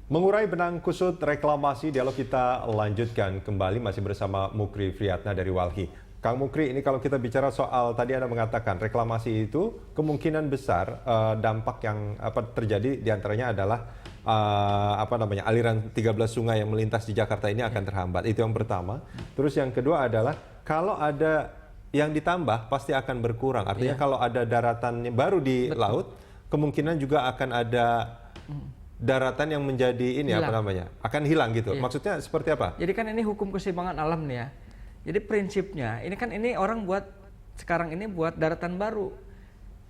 Mengurai benang kusut reklamasi, dialog kita lanjutkan kembali masih bersama Mukri Friatna dari Walhi. Kang Mukri, ini kalau kita bicara soal tadi Anda mengatakan reklamasi itu kemungkinan besar dampak yang terjadi diantaranya adalah aliran 13 sungai yang melintas di Jakarta ini akan terhambat. Itu yang pertama. Terus yang kedua adalah kalau ada yang ditambah pasti akan berkurang. Artinya kalau ada daratan baru di laut, kemungkinan juga akan ada daratan yang menjadi ini akan hilang gitu. Maksudnya seperti apa? Jadi kan ini hukum keseimbangan alam nih ya. Jadi prinsipnya ini orang buat sekarang ini buat daratan baru.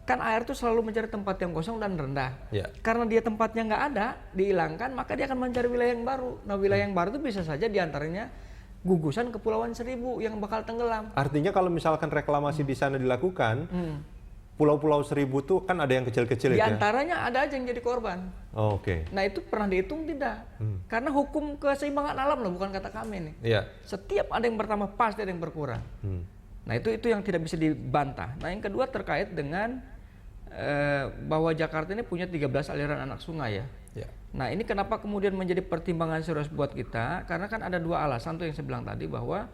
Kan air tuh selalu mencari tempat yang kosong dan rendah. Karena dia tempatnya nggak ada, dihilangkan, maka dia akan mencari wilayah yang baru. Nah, wilayah yang baru itu bisa saja diantaranya gugusan Kepulauan Seribu yang bakal tenggelam. Artinya kalau misalkan reklamasi di sana dilakukan, Pulau-Pulau Seribu tuh kan ada yang kecil-kecil di itu ya? antaranya ada aja yang jadi korban. Oh, oke. Nah itu pernah dihitung tidak? Karena hukum keseimbangan alam loh, bukan kata kami nih. Setiap ada yang bertambah pasti ada yang berkurang. Nah itu yang tidak bisa dibantah. Nah yang kedua terkait dengan bahwa Jakarta ini punya 13 aliran anak sungai ya. Nah ini kenapa kemudian menjadi pertimbangan serius buat kita? Karena kan ada dua alasan tuh yang saya bilang tadi, bahwa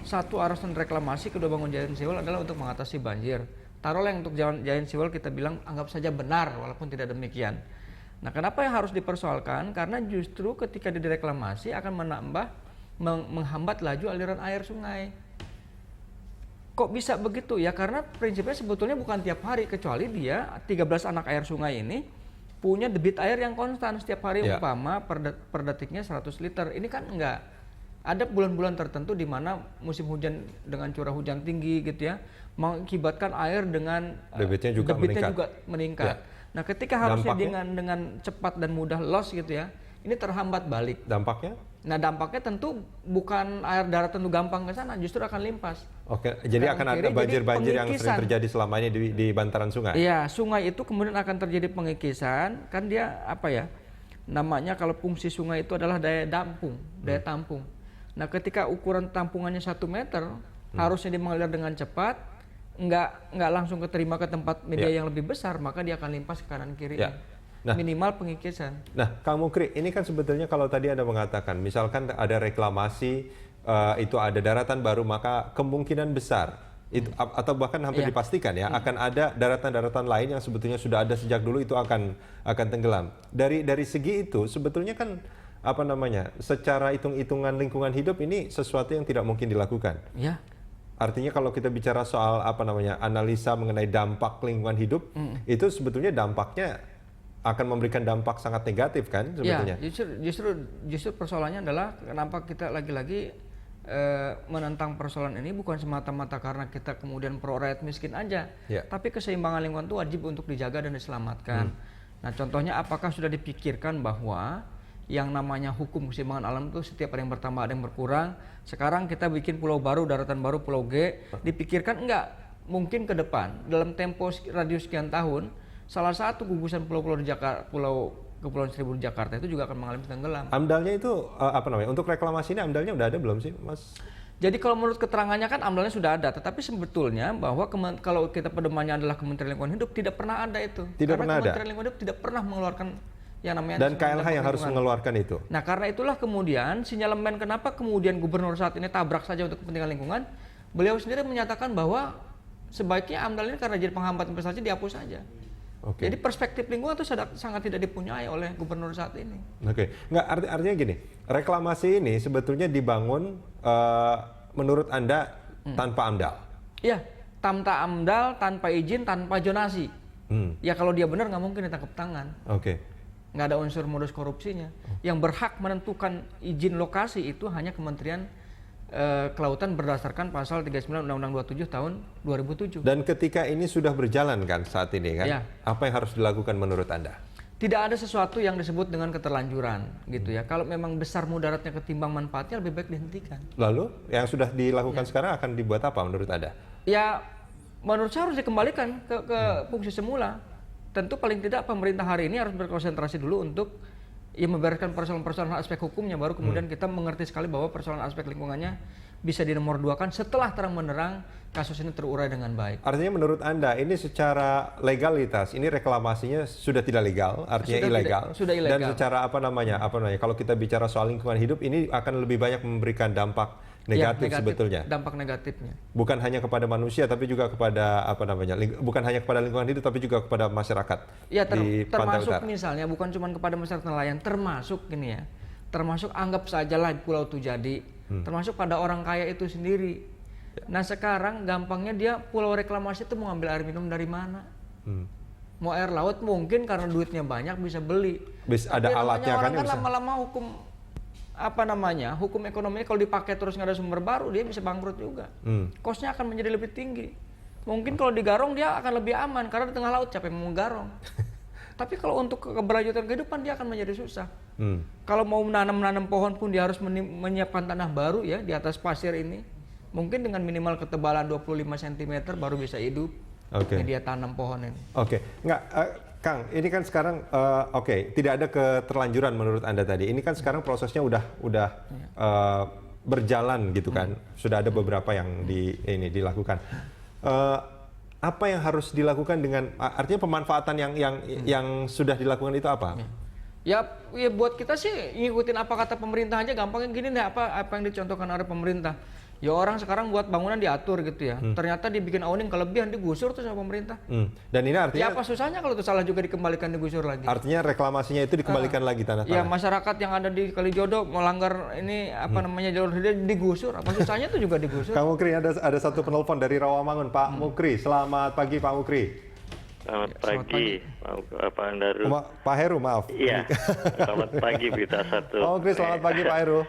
satu, alasan reklamasi, kedua, bangun Giant Sea Wall adalah untuk mengatasi banjir. Taruhlah yang untuk Giant Sea Wall kita bilang anggap saja benar walaupun tidak demikian. Nah kenapa yang harus dipersoalkan? Karena justru ketika direklamasi akan menghambat laju aliran air sungai. Kok bisa begitu ya? Karena prinsipnya sebetulnya bukan tiap hari, kecuali dia 13 anak air sungai ini punya debit air yang konstan setiap hari, umpama per detiknya 100 liter. Ini kan enggak. Ada bulan-bulan tertentu di mana musim hujan dengan curah hujan tinggi gitu ya, mengakibatkan air dengan debitnya juga meningkat. Nah, ketika harusnya dengan cepat dan mudah loss gitu ya, ini terhambat balik. Dampaknya? Nah, dampaknya tentu bukan air darat tentu gampang ke sana, justru akan limpas. Oke, jadi akan ada banjir-banjir yang sering terjadi selama ini di bantaran sungai? Iya, sungai itu kemudian akan terjadi pengikisan, kan dia namanya kalau fungsi sungai itu adalah daya tampung. Nah, ketika ukuran tampungannya 1 meter, harusnya dia mengalir dengan cepat, nggak langsung keterima ke tempat media yang lebih besar, maka dia akan limpas ke kanan kiri. Nah, minimal pengikisan. Nah, Kang Mukri, ini kan sebetulnya kalau tadi Anda mengatakan, misalkan ada reklamasi, itu ada daratan baru, maka kemungkinan besar, atau bahkan hampir dipastikan ya, akan ada daratan-daratan lain yang sebetulnya sudah ada sejak dulu itu akan tenggelam. Dari segi itu, sebetulnya kan secara hitung-hitungan lingkungan hidup ini sesuatu yang tidak mungkin dilakukan. Artinya kalau kita bicara soal analisa mengenai dampak lingkungan hidup, itu sebetulnya dampaknya akan memberikan dampak sangat negatif kan sebetulnya. Justru persoalannya adalah kenapa kita lagi-lagi menentang persoalan ini bukan semata-mata karena kita kemudian pro rakyat miskin aja, tapi keseimbangan lingkungan itu wajib untuk dijaga dan diselamatkan. Nah, contohnya apakah sudah dipikirkan bahwa yang namanya hukum keseimbangan alam itu setiap ada yang bertambah ada yang berkurang. Sekarang kita bikin pulau baru, daratan baru, pulau G, dipikirkan enggak mungkin ke depan dalam tempo radius sekian tahun salah satu gugusan pulau-pulau di Jakarta, Kepulauan Seribu di Jakarta itu juga akan mengalami tenggelam. AMDAL-nya itu untuk reklamasi ini AMDAL-nya udah ada belum sih, Mas? Jadi kalau menurut keterangannya kan AMDAL-nya sudah ada, tetapi sebetulnya bahwa kalau kita pedomannya adalah Kementerian Lingkungan Hidup, tidak pernah ada itu. Kementerian Lingkungan Hidup tidak pernah mengeluarkan yang namanya dan KLH yang harus mengeluarkan itu. Nah, karena itulah kemudian sinyalemen kenapa kemudian gubernur saat ini tabrak saja untuk kepentingan lingkungan. Beliau sendiri menyatakan bahwa sebaiknya AMDAL ini karena jadi penghambat investasi dihapus saja. Jadi perspektif lingkungan itu sangat tidak dipunyai oleh gubernur saat ini. Nggak, artinya gini, reklamasi ini sebetulnya dibangun menurut Anda tanpa AMDAL? Iya, tanpa AMDAL, tanpa izin, tanpa zonasi. Ya kalau dia benar nggak mungkin ditangkap tangan. Nggak ada unsur modus korupsinya. Yang berhak menentukan izin lokasi itu hanya Kementerian Kelautan berdasarkan pasal 39 Undang-Undang 27 tahun 2007. Dan ketika ini sudah berjalan kan saat ini kan, apa yang harus dilakukan menurut Anda? Tidak ada sesuatu yang disebut dengan keterlanjuran gitu ya. Kalau memang besar mudaratnya ketimbang manfaatnya lebih baik dihentikan. Lalu yang sudah dilakukan sekarang akan dibuat apa menurut Anda? Ya menurut saya harus dikembalikan ke fungsi semula. Tentu paling tidak pemerintah hari ini harus berkonsentrasi dulu untuk membereskan persoalan-persoalan aspek hukumnya, baru kemudian kita mengerti sekali bahwa persoalan aspek lingkungannya bisa dinomorduakan setelah terang benderang kasus ini terurai dengan baik. Artinya menurut Anda ini secara legalitas ini reklamasinya sudah tidak legal, artinya ilegal. Sudah ilegal. Dan secara apa namanya? Kalau kita bicara soal lingkungan hidup ini akan lebih banyak memberikan dampak negatif, sebetulnya. Dampak negatifnya. Bukan hanya kepada manusia tapi juga kepada bukan hanya kepada lingkungan hidup tapi juga kepada masyarakat di Pantai Utara. Termasuk misalnya bukan cuma kepada masyarakat nelayan, termasuk gini ya. Termasuk anggap sajalah Pulau Tujadi, termasuk pada orang kaya itu sendiri. Nah sekarang gampangnya dia pulau reklamasi itu mau ngambil air minum dari mana? Mau air laut mungkin karena duitnya banyak bisa beli. Ada alatnya kan? Lama-lama hukum ekonomi kalau dipakai terus nggak ada sumber baru dia bisa bangkrut juga. Kosnya akan menjadi lebih tinggi. Mungkin kalau digarong dia akan lebih aman karena di tengah laut siapa yang mau garong. Tapi kalau untuk keberlanjutan kehidupan dia akan menjadi susah. Kalau mau menanam pohon pun dia harus menyiapkan tanah baru ya di atas pasir ini. Mungkin dengan minimal ketebalan 25 cm baru bisa hidup. Dia tanam pohon ini. Kang, ini kan sekarang tidak ada keterlanjuran menurut Anda tadi. Ini kan sekarang prosesnya udah berjalan gitu kan. Sudah ada beberapa yang dilakukan. Apa yang harus dilakukan dengan artinya pemanfaatan yang sudah dilakukan itu apa? Ya buat kita sih ngikutin apa kata pemerintah aja, gampangnya gini deh, apa yang dicontohkan oleh pemerintah. Ya orang sekarang buat bangunan diatur gitu ya. Ternyata dibikin awning kelebihan digusur tuh sama pemerintah. Dan ini artinya apa susahnya kalau itu salah juga dikembalikan digusur lagi. Artinya reklamasinya itu dikembalikan lagi tanah-tanah. Ya masyarakat yang ada di Kalijodo melanggar ini jalur dia digusur. Apa susahnya itu juga digusur. Kang Mukri ada satu penelpon dari Rawamangun, Pak Mukri. Selamat pagi Pak Mukri. Selamat pagi, Pak Andaru. Pak Heru, maaf. Iya, selamat pagi Berita Satu. Pak Mukri, selamat pagi Pak Heru.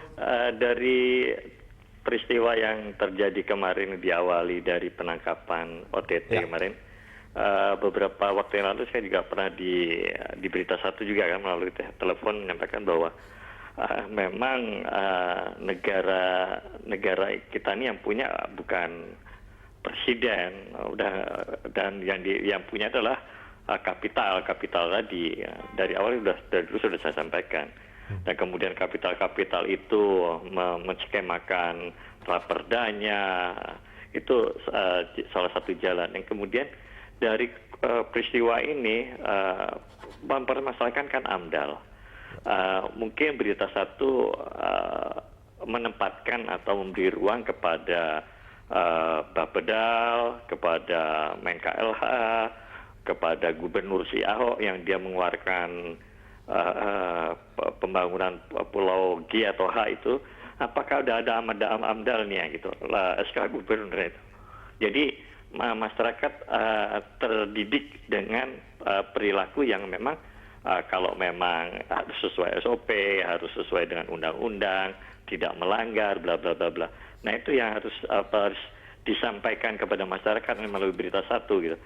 Dari peristiwa yang terjadi kemarin diawali dari penangkapan OTT kemarin. Beberapa waktu yang lalu saya juga pernah di Berita Satu juga kan melalui telepon menyampaikan bahwa memang negara kita ini yang punya bukan presiden, dan yang punya adalah kapital tadi. Dari awal dari dulu sudah saya sampaikan. Dan kemudian kapital itu menskemakan raperdanya, itu salah satu jalan. Yang kemudian dari peristiwa ini mempermasalahkan kan AMDAL. Mungkin Berita Satu menempatkan atau memberi ruang kepada Bapedal, kepada Menka-LH, kepada Gubernur si Ahok yang dia mengeluarkan pembangunan Pulau G atau H itu, apakah udah ada AMDAL-nya gitu, SK Gubernur itu. Jadi masyarakat terdidik dengan perilaku yang memang kalau memang harus sesuai SOP, harus sesuai dengan undang-undang, tidak melanggar, bla bla bla bla. Nah itu yang harus disampaikan kepada masyarakat melalui Berita Satu gitu.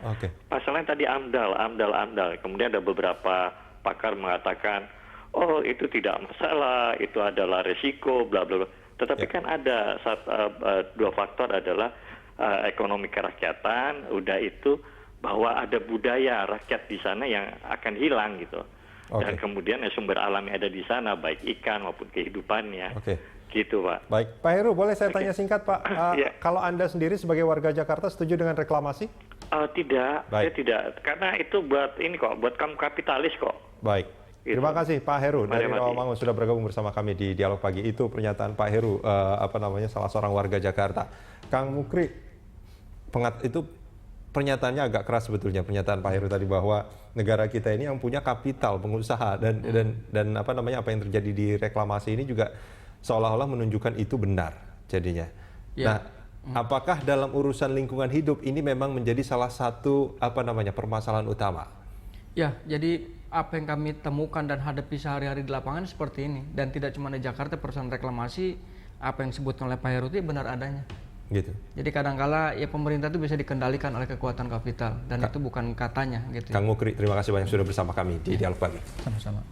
Masalahnya tadi AMDAL. Kemudian ada beberapa pakar mengatakan, oh itu tidak masalah, itu adalah resiko, bla bla bla. Tetapi kan ada dua faktor adalah ekonomi kerakyatan, udah itu bahwa ada budaya rakyat di sana yang akan hilang gitu. Dan kemudian sumber alam yang ada di sana, baik ikan maupun kehidupannya. Gitu Pak. Baik, Pak Heru, boleh saya tanya singkat Pak, kalau Anda sendiri sebagai warga Jakarta setuju dengan reklamasi? Tidak, saya tidak, karena itu buat kaum kapitalis kok. Baik, terima kasih Pak Heru dari Rawamangun sudah bergabung bersama kami di Dialog Pagi. Itu pernyataan Pak Heru, salah seorang warga Jakarta. Kang Mukri, itu pernyataannya agak keras sebetulnya, pernyataan Pak Heru tadi bahwa negara kita ini yang punya kapital pengusaha dan apa yang terjadi di reklamasi ini juga seolah-olah menunjukkan itu benar jadinya. Nah, apakah dalam urusan lingkungan hidup ini memang menjadi salah satu permasalahan utama? Ya, jadi apa yang kami temukan dan hadapi sehari-hari di lapangan seperti ini, dan tidak cuma di Jakarta, persoalan reklamasi apa yang disebutkan oleh Pak Heru itu benar adanya. Gitu. Jadi kadangkala ya pemerintah itu bisa dikendalikan oleh kekuatan kapital dan itu bukan katanya gitu. Kang Mukri, terima kasih banyak sudah bersama kami di Dialog Pagi. Sama-sama.